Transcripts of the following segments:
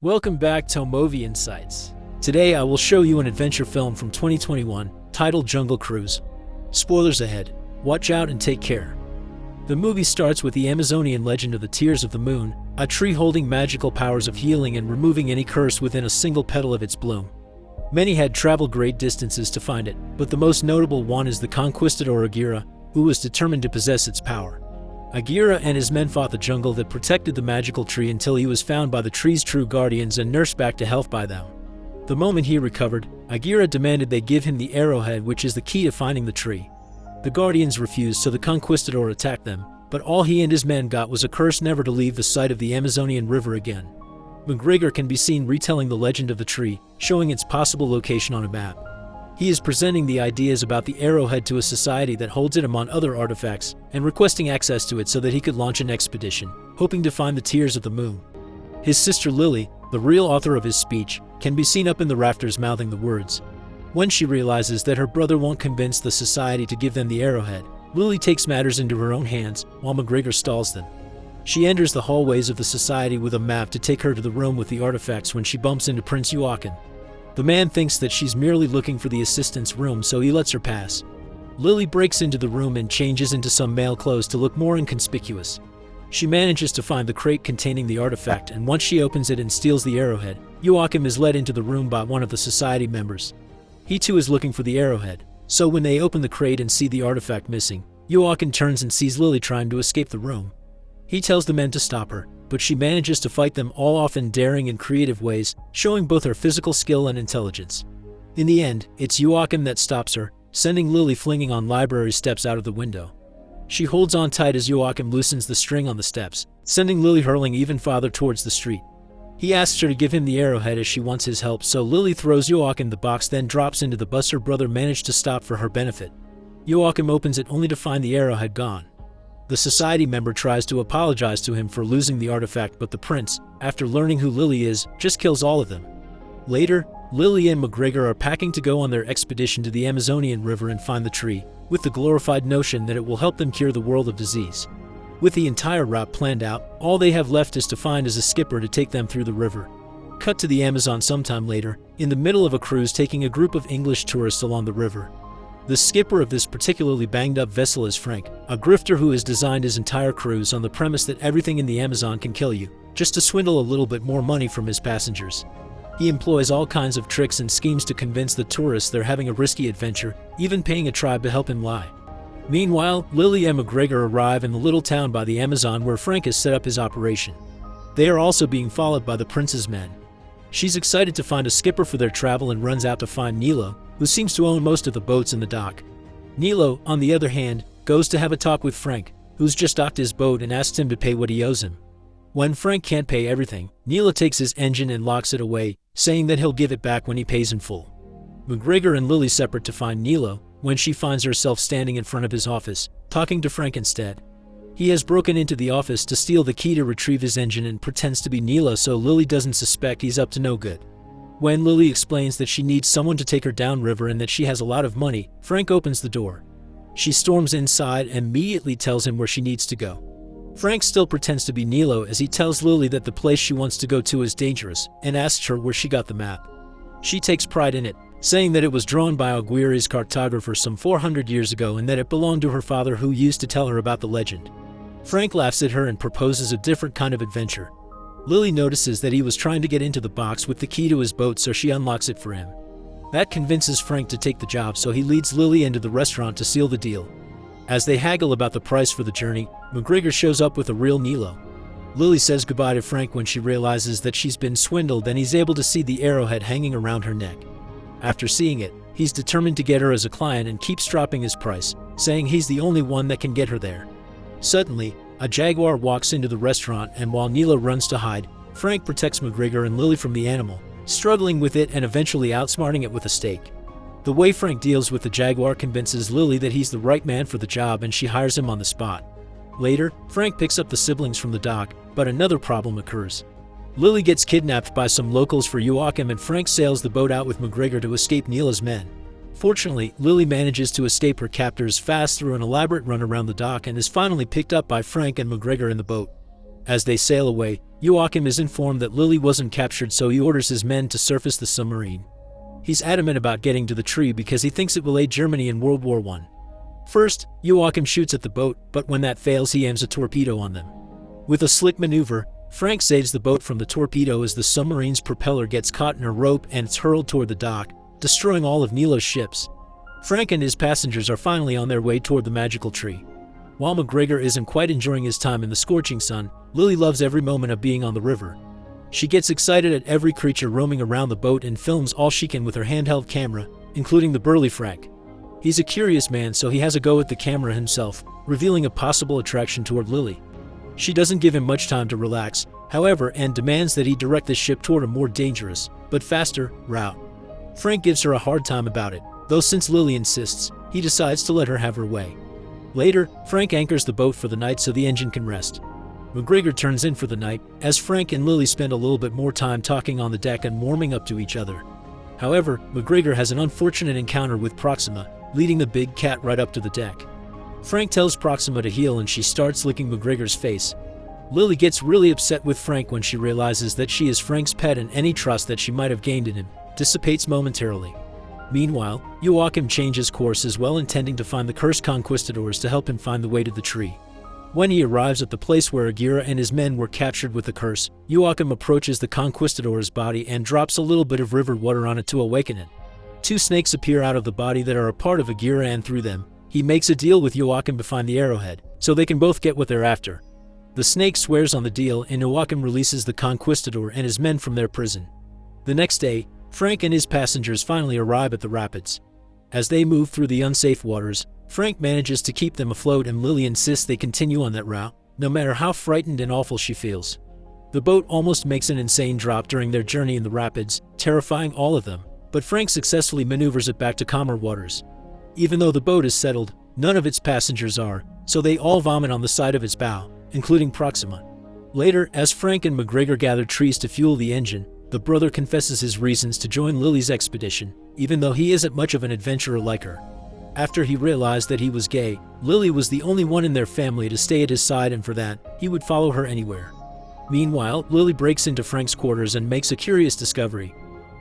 Welcome back to Movie Insights. Today I will show you an adventure film from 2021 titled Jungle Cruise. Spoilers ahead. Watch out and take care. The movie starts with the Amazonian legend of the Tears of the Moon, a tree holding magical powers of healing and removing any curse within a single petal of its bloom. Many had traveled great distances to find it, but the most notable one is the conquistador Aguirre, who was determined to possess its power. Aguirre and his men fought the jungle that protected the magical tree until he was found by the tree's true guardians and nursed back to health by them. The moment he recovered, Aguirre demanded they give him the arrowhead, which is the key to finding the tree. The guardians refused, so the conquistador attacked them, but all he and his men got was a curse never to leave the sight of the Amazonian River again. McGregor can be seen retelling the legend of the tree, showing its possible location on a map. He is presenting the ideas about the arrowhead to a society that holds it among other artifacts, and requesting access to it so that he could launch an expedition, hoping to find the Tears of the Moon. His sister Lily, the real author of his speech, can be seen up in the rafters mouthing the words. When she realizes that her brother won't convince the society to give them the arrowhead, Lily takes matters into her own hands, while McGregor stalls them. She enters the hallways of the society with a map to take her to the room with the artifacts when she bumps into Prince Joachim. The man thinks that she's merely looking for the assistant's room, so he lets her pass. Lily breaks into the room and changes into some male clothes to look more inconspicuous. She manages to find the crate containing the artifact, and once she opens it and steals the arrowhead, Joachim is led into the room by one of the society members. He too is looking for the arrowhead, so when they open the crate and see the artifact missing, Joachim turns and sees Lily trying to escape the room. He tells the men to stop her, but she manages to fight them all off in daring and creative ways, showing both her physical skill and intelligence. In the end, it's Joachim that stops her, sending Lily flinging on library steps out of the window. She holds on tight as Joachim loosens the string on the steps, sending Lily hurling even farther towards the street. He asks her to give him the arrowhead as she wants his help, so Lily throws Joachim the box, then drops into the bus her brother managed to stop for her benefit. Joachim opens it only to find the arrowhead gone. The society member tries to apologize to him for losing the artifact, but the prince, after learning who Lily is, just kills all of them. Later, Lily and McGregor are packing to go on their expedition to the Amazonian River and find the tree, with the glorified notion that it will help them cure the world of disease. With the entire route planned out, all they have left is to find a skipper to take them through the river. Cut to the Amazon sometime later, in the middle of a cruise taking a group of English tourists along the river. The skipper of this particularly banged-up vessel is Frank, a grifter who has designed his entire cruise on the premise that everything in the Amazon can kill you, just to swindle a little bit more money from his passengers. He employs all kinds of tricks and schemes to convince the tourists they're having a risky adventure, even paying a tribe to help him lie. Meanwhile, Lily and McGregor arrive in the little town by the Amazon where Frank has set up his operation. They are also being followed by the prince's men. She's excited to find a skipper for their travel and runs out to find Nilo, who seems to own most of the boats in the dock. Nilo, on the other hand, goes to have a talk with Frank, who's just docked his boat, and asks him to pay what he owes him. When Frank can't pay everything, Nilo takes his engine and locks it away, saying that he'll give it back when he pays in full. McGregor and Lily separate to find Nilo, when she finds herself standing in front of his office, talking to Frank instead. He has broken into the office to steal the key to retrieve his engine and pretends to be Nilo so Lily doesn't suspect he's up to no good. When Lily explains that she needs someone to take her downriver and that she has a lot of money, Frank opens the door. She storms inside and immediately tells him where she needs to go. Frank still pretends to be Nilo as he tells Lily that the place she wants to go to is dangerous and asks her where she got the map. She takes pride in it, saying that it was drawn by Aguirre's cartographer some 400 years ago and that it belonged to her father, who used to tell her about the legend. Frank laughs at her and proposes a different kind of adventure. Lily notices that he was trying to get into the box with the key to his boat, so she unlocks it for him. That convinces Frank to take the job, so he leads Lily into the restaurant to seal the deal. As they haggle about the price for the journey, McGregor shows up with a real Nilo. Lily says goodbye to Frank when she realizes that she's been swindled, and he's able to see the arrowhead hanging around her neck. After seeing it, he's determined to get her as a client and keeps dropping his price, saying he's the only one that can get her there. Suddenly, a jaguar walks into the restaurant, and while Nilo runs to hide, Frank protects McGregor and Lily from the animal, struggling with it and eventually outsmarting it with a stake. The way Frank deals with the jaguar convinces Lily that he's the right man for the job, and she hires him on the spot. Later, Frank picks up the siblings from the dock, but another problem occurs. Lily gets kidnapped by some locals for Joachim, and Frank sails the boat out with McGregor to escape Nilo's men. Fortunately, Lily manages to escape her captors fast through an elaborate run around the dock and is finally picked up by Frank and McGregor in the boat. As they sail away, Joachim is informed that Lily wasn't captured, so he orders his men to surface the submarine. He's adamant about getting to the tree because he thinks it will aid Germany in World War I. First, Joachim shoots at the boat, but when that fails, he aims a torpedo on them. With a slick maneuver, Frank saves the boat from the torpedo as the submarine's propeller gets caught in a rope and it's hurled toward the dock, destroying all of Nilo's ships. Frank and his passengers are finally on their way toward the magical tree. While McGregor isn't quite enjoying his time in the scorching sun, Lily loves every moment of being on the river. She gets excited at every creature roaming around the boat and films all she can with her handheld camera, including the burly Frank. He's a curious man, so he has a go at the camera himself, revealing a possible attraction toward Lily. She doesn't give him much time to relax, however, and demands that he direct the ship toward a more dangerous, but faster, route. Frank gives her a hard time about it, though since Lily insists, he decides to let her have her way. Later, Frank anchors the boat for the night so the engine can rest. McGregor turns in for the night, as Frank and Lily spend a little bit more time talking on the deck and warming up to each other. However, McGregor has an unfortunate encounter with Proxima, leading the big cat right up to the deck. Frank tells Proxima to heal and she starts licking McGregor's face. Lily gets really upset with Frank when she realizes that she is Frank's pet and any trust that she might have gained in him dissipates momentarily. Meanwhile, Joachim changes course as well, intending to find the cursed conquistadors to help him find the way to the tree. When he arrives at the place where Aguirre and his men were captured with the curse, Joachim approaches the conquistador's body and drops a little bit of river water on it to awaken it. Two snakes appear out of the body that are a part of Aguirre, and through them, he makes a deal with Joachim to find the arrowhead, so they can both get what they're after. The snake swears on the deal and Joachim releases the conquistador and his men from their prison. The next day, Frank and his passengers finally arrive at the rapids. As they move through the unsafe waters, Frank manages to keep them afloat and Lily insists they continue on that route, no matter how frightened and awful she feels. The boat almost makes an insane drop during their journey in the rapids, terrifying all of them, but Frank successfully maneuvers it back to calmer waters. Even though the boat is settled, none of its passengers are, so they all vomit on the side of its bow, including Proxima. Later, as Frank and McGregor gather trees to fuel the engine, the brother confesses his reasons to join Lily's expedition, even though he isn't much of an adventurer like her. After he realized that he was gay, Lily was the only one in their family to stay at his side, and for that, he would follow her anywhere. Meanwhile, Lily breaks into Frank's quarters and makes a curious discovery.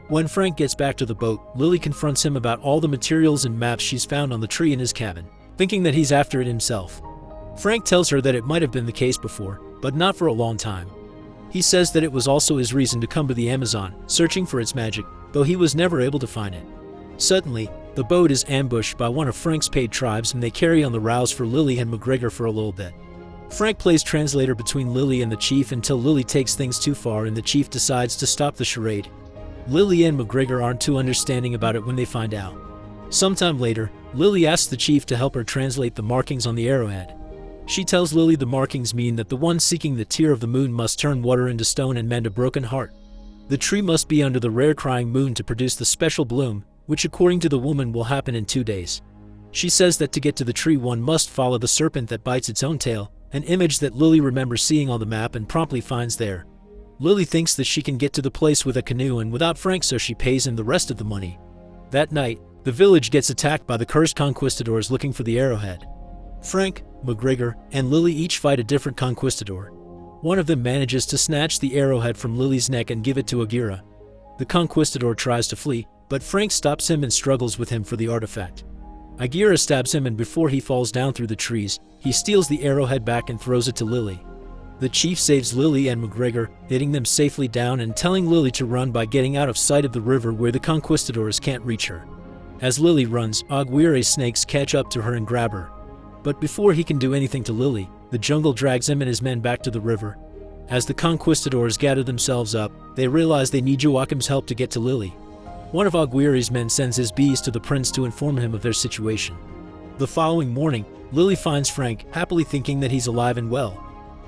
When Frank gets back to the boat, Lily confronts him about all the materials and maps she's found on the tree in his cabin, thinking that he's after it himself. Frank tells her that it might have been the case before, but not for a long time. He says that it was also his reason to come to the Amazon, searching for its magic, though he was never able to find it. Suddenly, the boat is ambushed by one of Frank's paid tribes and they carry on the rows for Lily and McGregor for a little bit. Frank plays translator between Lily and the chief until Lily takes things too far and the chief decides to stop the charade. Lily and McGregor aren't too understanding about it when they find out. Sometime later, Lily asks the chief to help her translate the markings on the arrowhead. She tells Lily the markings mean that the one seeking the tear of the moon must turn water into stone and mend a broken heart. The tree must be under the rare crying moon to produce the special bloom, which according to the woman will happen in 2 days. She says that to get to the tree one must follow the serpent that bites its own tail, an image that Lily remembers seeing on the map and promptly finds there. Lily thinks that she can get to the place with a canoe and without Frank, so she pays him the rest of the money. That night, the village gets attacked by the cursed conquistadors looking for the arrowhead. Frank, McGregor, and Lily each fight a different conquistador. One of them manages to snatch the arrowhead from Lily's neck and give it to Aguirre. The conquistador tries to flee, but Frank stops him and struggles with him for the artifact. Aguirre stabs him and before he falls down through the trees, he steals the arrowhead back and throws it to Lily. The chief saves Lily and McGregor, hitting them safely down and telling Lily to run by getting out of sight of the river where the conquistadors can't reach her. As Lily runs, Aguirre's snakes catch up to her and grab her. But before he can do anything to Lily, the jungle drags him and his men back to the river. As the conquistadors gather themselves up, they realize they need Joachim's help to get to Lily. One of Aguirre's men sends his bees to the prince to inform him of their situation. The following morning, Lily finds Frank, happily thinking that he's alive and well.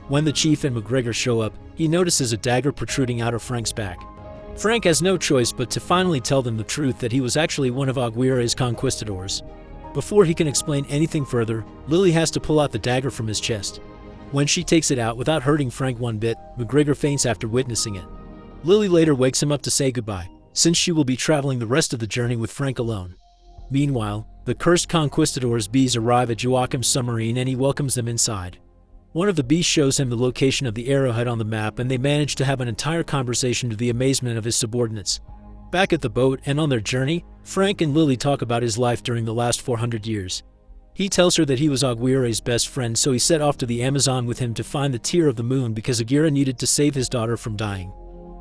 When the chief and McGregor show up, he notices a dagger protruding out of Frank's back. Frank has no choice but to finally tell them the truth that he was actually one of Aguirre's conquistadors. Before he can explain anything further, Lily has to pull out the dagger from his chest. When she takes it out without hurting Frank one bit, McGregor faints after witnessing it. Lily later wakes him up to say goodbye, since she will be traveling the rest of the journey with Frank alone. Meanwhile, the cursed conquistadors' bees arrive at Joachim's submarine and he welcomes them inside. One of the beasts shows him the location of the arrowhead on the map, and they manage to have an entire conversation to the amazement of his subordinates. Back at the boat and on their journey, Frank and Lily talk about his life during the last 400 years. He tells her that he was Aguirre's best friend, so he set off to the Amazon with him to find the tear of the moon because Aguirre needed to save his daughter from dying.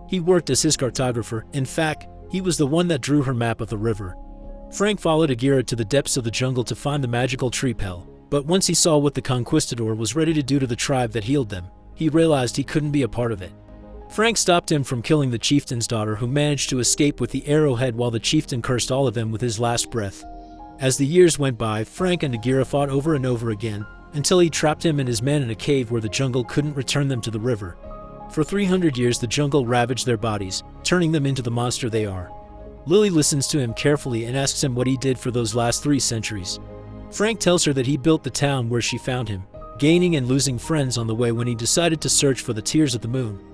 He worked as his cartographer. In fact, he was the one that drew her map of the river. Frank followed Aguirre to the depths of the jungle to find the magical tree pell, but once he saw what the conquistador was ready to do to the tribe that healed them, he realized he couldn't be a part of it. Frank stopped him from killing the chieftain's daughter, who managed to escape with the arrowhead while the chieftain cursed all of them with his last breath. As the years went by, Frank and Aguirre fought over and over again, until he trapped him and his men in a cave where the jungle couldn't return them to the river. For 300 years the jungle ravaged their bodies, turning them into the monster they are. Lily listens to him carefully and asks him what he did for those last 3 centuries. Frank tells her that he built the town where she found him, gaining and losing friends on the way when he decided to search for the tears of the moon.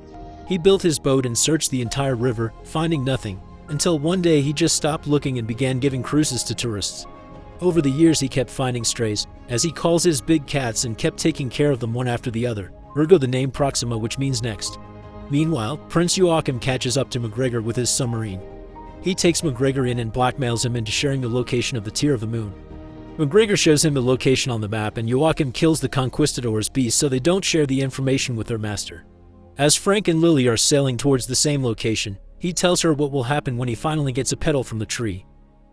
He built his boat and searched the entire river, finding nothing, until one day he just stopped looking and began giving cruises to tourists. Over the years he kept finding strays, as he calls his big cats, and kept taking care of them one after the other, ergo the name Proxima, which means next. Meanwhile, Prince Joachim catches up to McGregor with his submarine. He takes McGregor in and blackmails him into sharing the location of the tear of the moon. McGregor shows him the location on the map, and Joachim kills the conquistador's beast so they don't share the information with their master. As Frank and Lily are sailing towards the same location, he tells her what will happen when he finally gets a petal from the tree.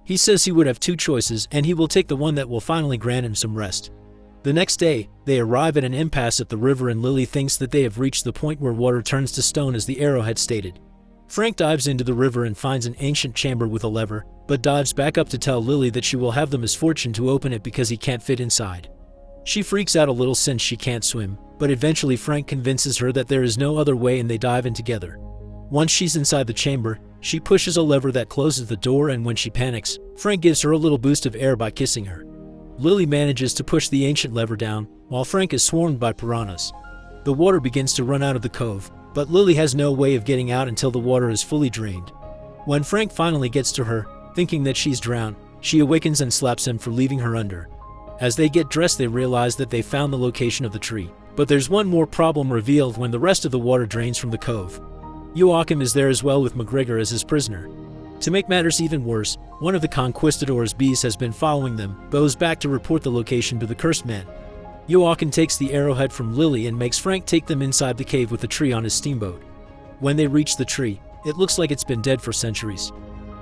He says he would have 2 choices, and he will take the one that will finally grant him some rest. The next day, they arrive at an impasse at the river, and Lily thinks that they have reached the point where water turns to stone as the arrow had stated. Frank dives into the river and finds an ancient chamber with a lever, but dives back up to tell Lily that she will have the misfortune to open it because he can't fit inside. She freaks out a little since she can't swim, but eventually Frank convinces her that there is no other way and they dive in together. Once she's inside the chamber, she pushes a lever that closes the door, and when she panics, Frank gives her a little boost of air by kissing her. Lily manages to push the ancient lever down, while Frank is swarmed by piranhas. The water begins to run out of the cove, but Lily has no way of getting out until the water is fully drained. When Frank finally gets to her, thinking that she's drowned, she awakens and slaps him for leaving her under. As they get dressed, they realize that they found the location of the tree. But there's one more problem revealed when the rest of the water drains from the cove. Joachim is there as well, with McGregor as his prisoner. To make matters even worse, one of the conquistador's beasts has been following them, goes back to report the location to the cursed man. Joachim takes the arrowhead from Lily and makes Frank take them inside the cave with the tree on his steamboat. When they reach the tree, it looks like it's been dead for centuries.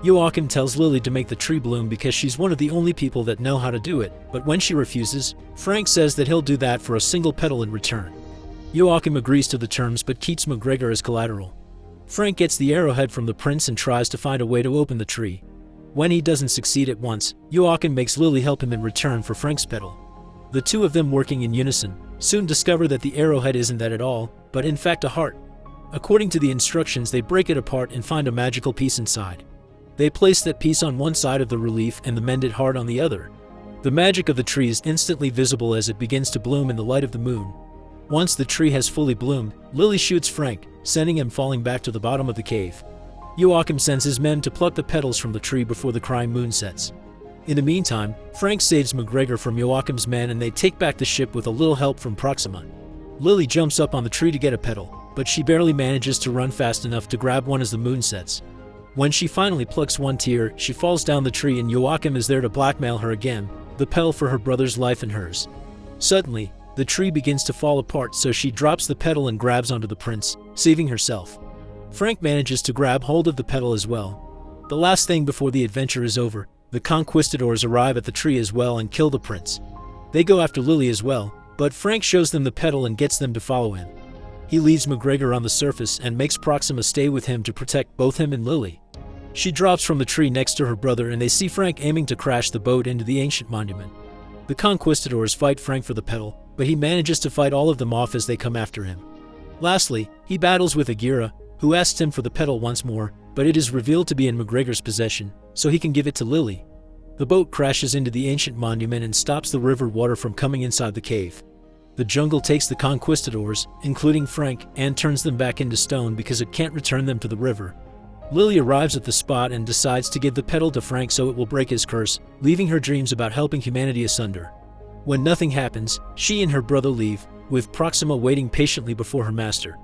Joachim tells Lily to make the tree bloom because she's one of the only people that know how to do it, but when she refuses, Frank says that he'll do that for a single petal in return. Joachim agrees to the terms but keeps McGregor as collateral. Frank gets the arrowhead from the prince and tries to find a way to open the tree. When he doesn't succeed at once, Joachim makes Lily help him in return for Frank's petal. The 2 of them, working in unison, soon discover that the arrowhead isn't that at all, but in fact a heart. According to the instructions, they break it apart and find a magical piece inside. They place that piece on one side of the relief and the mended heart on the other. The magic of the tree is instantly visible as it begins to bloom in the light of the moon. Once the tree has fully bloomed, Lily shoots Frank, sending him falling back to the bottom of the cave. Joachim sends his men to pluck the petals from the tree before the crying moon sets. In the meantime, Frank saves McGregor from Joachim's men and they take back the ship with a little help from Proxima. Lily jumps up on the tree to get a petal, but she barely manages to run fast enough to grab one as the moon sets. When she finally plucks one tear, she falls down the tree and Joachim is there to blackmail her again, the petal for her brother's life and hers. Suddenly, the tree begins to fall apart, so she drops the petal and grabs onto the prince, saving herself. Frank manages to grab hold of the petal as well. The last thing before the adventure is over, the conquistadors arrive at the tree as well and kill the prince. They go after Lily as well, but Frank shows them the petal and gets them to follow him. He leaves McGregor on the surface and makes Proxima stay with him to protect both him and Lily. She drops from the tree next to her brother and they see Frank aiming to crash the boat into the ancient monument. The conquistadors fight Frank for the petal, but he manages to fight all of them off as they come after him. Lastly, he battles with Aguirre, who asks him for the petal once more, but it is revealed to be in McGregor's possession, so he can give it to Lily. The boat crashes into the ancient monument and stops the river water from coming inside the cave. The jungle takes the conquistadors, including Frank, and turns them back into stone because it can't return them to the river. Lily arrives at the spot and decides to give the petal to Frank so it will break his curse, leaving her dreams about helping humanity asunder. When nothing happens, she and her brother leave, with Proxima waiting patiently before her master.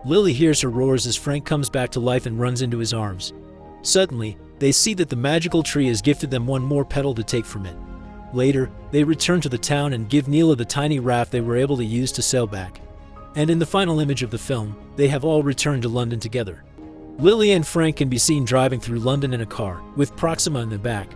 Lily hears her roars as Frank comes back to life and runs into his arms. Suddenly, they see that the magical tree has gifted them one more petal to take from it. Later, they return to the town and give Neela the tiny raft they were able to use to sail back. And in the final image of the film, they have all returned to London together. Lily and Frank can be seen driving through London in a car, with Proxima in the back,